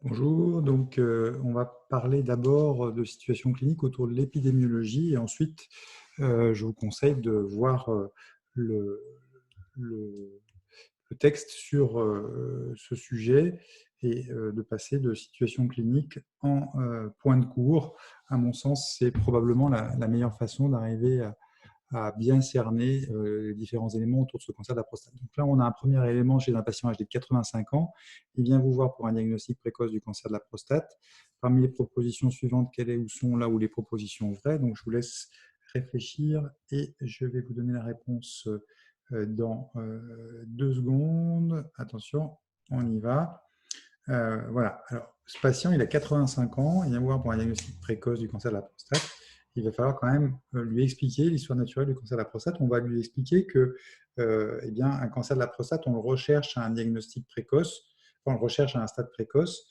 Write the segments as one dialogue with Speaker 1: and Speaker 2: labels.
Speaker 1: Bonjour, donc on va parler d'abord de situation clinique autour de l'épidémiologie et ensuite je vous conseille de voir le, le- le texte sur ce sujet et de passer de situation clinique en point de cours. À mon sens, c'est probablement la meilleure façon d'arriver à bien cerner les différents éléments autour de ce cancer de la prostate. Donc là, on a un premier élément chez un patient âgé de 85 ans. Il vient vous voir pour un diagnostic précoce du cancer de la prostate. Parmi les propositions suivantes, quelles est, où sont là où les propositions vraies? Donc je vous laisse réfléchir et je vais vous donner la réponse dans 2 secondes. Attention, on y va. Voilà. Alors, ce patient, il a 85 ans, il vient voir pour un diagnostic précoce du cancer de la prostate. Il va falloir quand même lui expliquer l'histoire naturelle du cancer de la prostate. On va lui expliquer que, eh bien, un cancer de la prostate, on le recherche à un diagnostic précoce, enfin, on le recherche à un stade précoce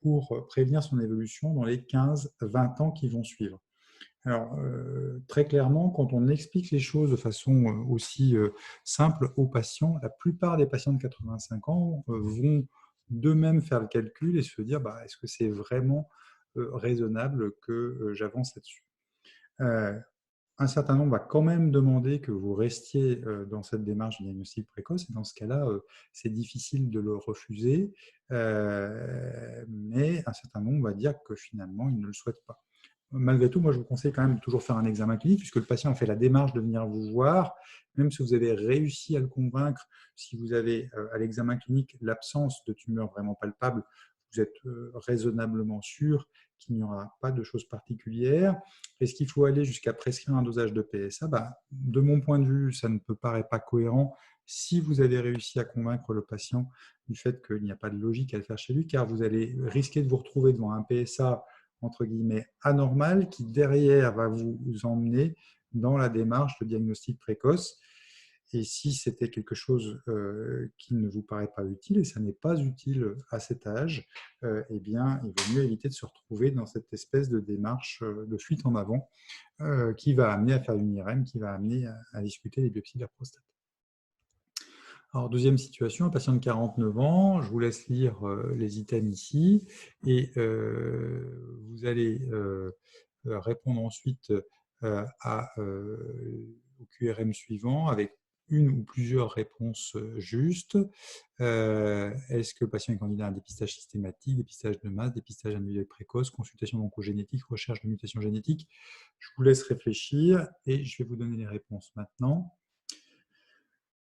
Speaker 1: pour prévenir son évolution dans les 15-20 ans qui vont suivre. Alors, très clairement, quand on explique les choses de façon aussi simple aux patients, la plupart des patients de 85 ans vont d'eux-mêmes faire le calcul et se dire bah, est-ce que c'est vraiment raisonnable que j'avance là-dessus. Euh, un certain nombre va quand même demander que vous restiez dans cette démarche de diagnostic précoce. Et dans ce cas-là, c'est difficile de le refuser, mais un certain nombre va dire que finalement, ils ne le souhaitent pas. Malgré tout, moi, je vous conseille quand même de toujours faire un examen clinique, puisque le patient a fait la démarche de venir vous voir. Même si vous avez réussi à le convaincre, si vous avez à l'examen clinique l'absence de tumeur vraiment palpable, vous êtes raisonnablement sûr qu'il n'y aura pas de choses particulières. Est-ce qu'il faut aller jusqu'à prescrire un dosage de PSA? De mon point de vue, ça ne me paraît pas cohérent si vous avez réussi à convaincre le patient du fait qu'il n'y a pas de logique à le faire chez lui, car vous allez risquer de vous retrouver devant un PSA entre guillemets anormal qui derrière va vous emmener dans la démarche de diagnostic précoce. Et si c'était quelque chose qui ne vous paraît pas utile, et ça n'est pas utile à cet âge, eh bien, il vaut mieux éviter de se retrouver dans cette espèce de démarche de fuite en avant qui va amener à faire une IRM, qui va amener à discuter des biopsies de la prostate. Alors, deuxième situation, un patient de 49 ans, je vous laisse lire les items ici, et vous allez répondre ensuite au QRM suivant avec une ou plusieurs réponses justes. Est-ce que le patient est candidat à un dépistage systématique, dépistage de masse, dépistage individuel précoce, consultation d'oncogénétique, recherche de mutation génétique? Je vous laisse réfléchir et je vais vous donner les réponses maintenant.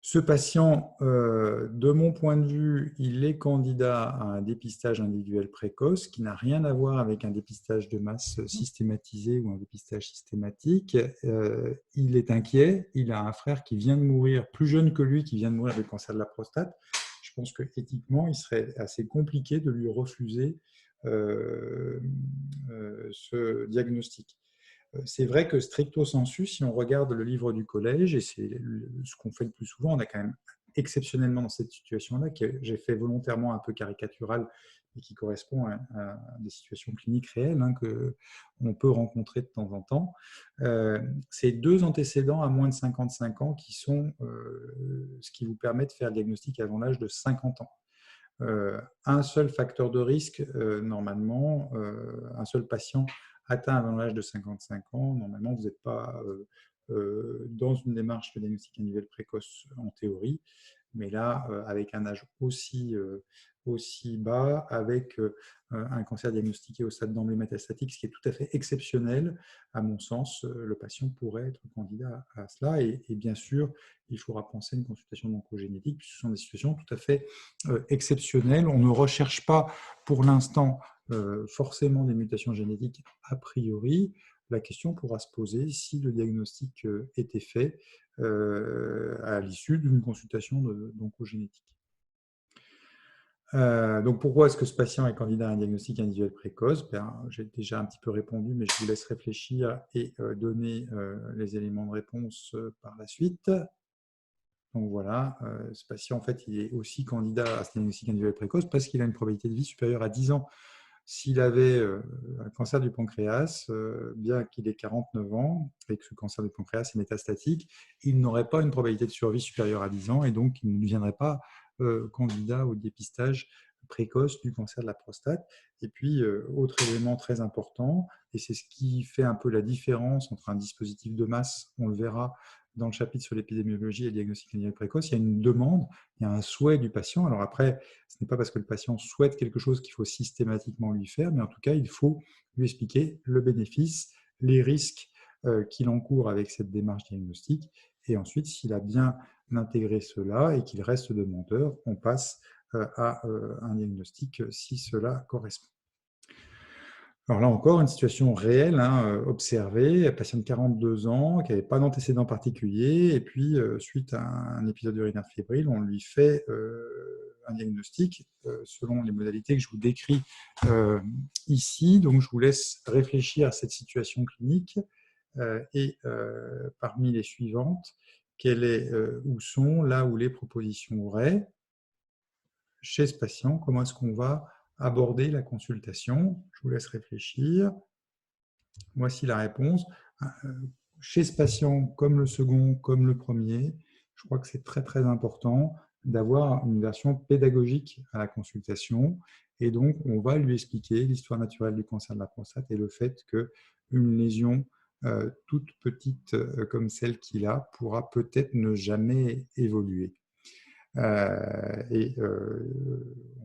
Speaker 1: Ce patient, de mon point de vue, il est candidat à un dépistage individuel précoce qui n'a rien à voir avec un dépistage de masse systématisé ou un dépistage systématique. Il est inquiet, il a un frère qui vient de mourir, plus jeune que lui, qui vient de mourir du cancer de la prostate. Je pense qu'éthiquement, il serait assez compliqué de lui refuser ce diagnostic. C'est vrai que stricto sensu, si on regarde le livre du collège, et c'est ce qu'on fait le plus souvent, on a quand même exceptionnellement dans cette situation-là, que j'ai fait volontairement un peu caricatural et qui correspond à des situations cliniques réelles qu'on peut rencontrer de temps en temps. C'est 2 antécédents à moins de 55 ans qui sont ce qui vous permet de faire le diagnostic avant l'âge de 50 ans. Un seul facteur de risque, normalement, un seul patient atteint avant l'âge de 55 ans, normalement, vous n'êtes pas dans une démarche de diagnostic individuel précoce en théorie, mais là, avec un âge aussi bas, avec un cancer diagnostiqué au stade d'emblée métastatique, ce qui est tout à fait exceptionnel, à mon sens, le patient pourrait être candidat à cela. Et bien sûr, il faudra penser à une consultation d'oncogénétique, puisque ce sont des situations tout à fait exceptionnelles. On ne recherche pas pour l'instant forcément des mutations génétiques a priori. La question pourra se poser si le diagnostic était fait à l'issue d'une consultation d'oncogénétique. Donc pourquoi est-ce que ce patient est candidat à un diagnostic individuel précoce? J'ai déjà un petit peu répondu, mais je vous laisse réfléchir et donner les éléments de réponse par la suite. Donc voilà, ce patient, en fait, il est aussi candidat à ce diagnostic individuel précoce parce qu'il a une probabilité de vie supérieure à 10 ans. S'il avait un cancer du pancréas, bien qu'il ait 49 ans et que ce cancer du pancréas est métastatique, il n'aurait pas une probabilité de survie supérieure à 10 ans et donc il ne deviendrait pas candidat au dépistage précoce du cancer de la prostate. Et puis, autre élément très important, et c'est ce qui fait un peu la différence entre un dispositif de masse, on le verra dans le chapitre sur l'épidémiologie et le diagnostic clinique précoce, il y a une demande, il y a un souhait du patient. Alors après, ce n'est pas parce que le patient souhaite quelque chose qu'il faut systématiquement lui faire, mais en tout cas, il faut lui expliquer le bénéfice, les risques qu'il encourt avec cette démarche diagnostique. Et ensuite, s'il a bien intégré cela et qu'il reste demandeur, on passe à un diagnostic si cela correspond. Alors là encore, une situation réelle, observée, un patient de 42 ans qui n'avait pas d'antécédent particulier, et puis suite à un épisode urinaire fébrile, on lui fait un diagnostic selon les modalités que je vous décris ici. Donc je vous laisse réfléchir à cette situation clinique et parmi les suivantes, où sont là où les propositions auraient chez ce patient, comment est-ce qu'on va aborder la consultation? Je vous laisse réfléchir. Voici la réponse. Chez ce patient, comme le second, comme le premier, je crois que c'est très très important d'avoir une version pédagogique à la consultation. Et donc, on va lui expliquer l'histoire naturelle du cancer de la prostate et le fait qu'une lésion toute petite comme celle qu'il a pourra peut-être ne jamais évoluer. On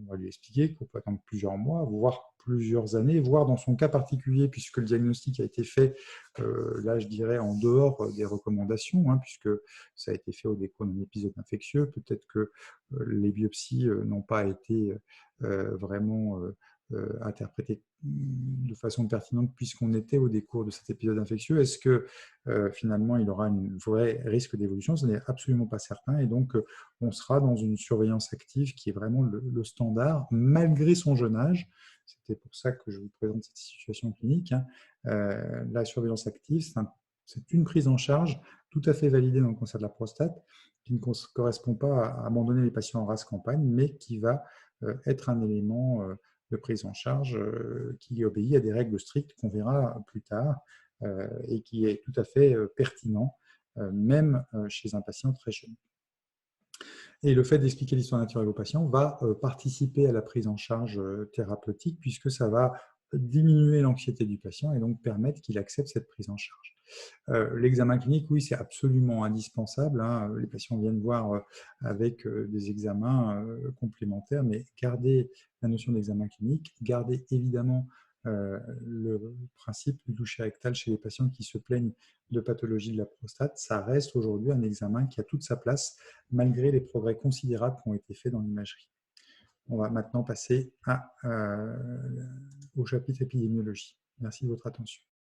Speaker 1: va lui expliquer qu'on peut attendre plusieurs mois, voire plusieurs années, voire dans son cas particulier, puisque le diagnostic a été fait, là je dirais en dehors des recommandations, puisque ça a été fait au décours d'un épisode infectieux, peut-être que les biopsies n'ont pas été vraiment interprétées de façon pertinente puisqu'on était au décours de cet épisode infectieux. Est-ce que finalement il aura un vrai risque d'évolution? Ce n'est absolument pas certain, et donc on sera dans une surveillance active qui est vraiment le standard, malgré son jeune âge. C'était pour ça que je vous présente cette situation clinique. La surveillance active, c'est une prise en charge tout à fait validée dans le cancer de la prostate, qui ne correspond pas à abandonner les patients en rase campagne, mais qui va être un élément de prise en charge qui obéit à des règles strictes qu'on verra plus tard et qui est tout à fait pertinent, même chez un patient très jeune. Et le fait d'expliquer l'histoire naturelle aux patients va participer à la prise en charge thérapeutique, puisque ça va diminuer l'anxiété du patient et donc permettre qu'il accepte cette prise en charge. L'examen clinique, oui, c'est absolument indispensable. Les patients viennent voir avec des examens complémentaires, mais gardez la notion d'examen clinique, gardez évidemment le principe du toucher rectal chez les patients qui se plaignent de pathologie de la prostate. Ça reste aujourd'hui un examen qui a toute sa place, malgré les progrès considérables qui ont été faits dans l'imagerie. On va maintenant passer au chapitre épidémiologie. Merci de votre attention.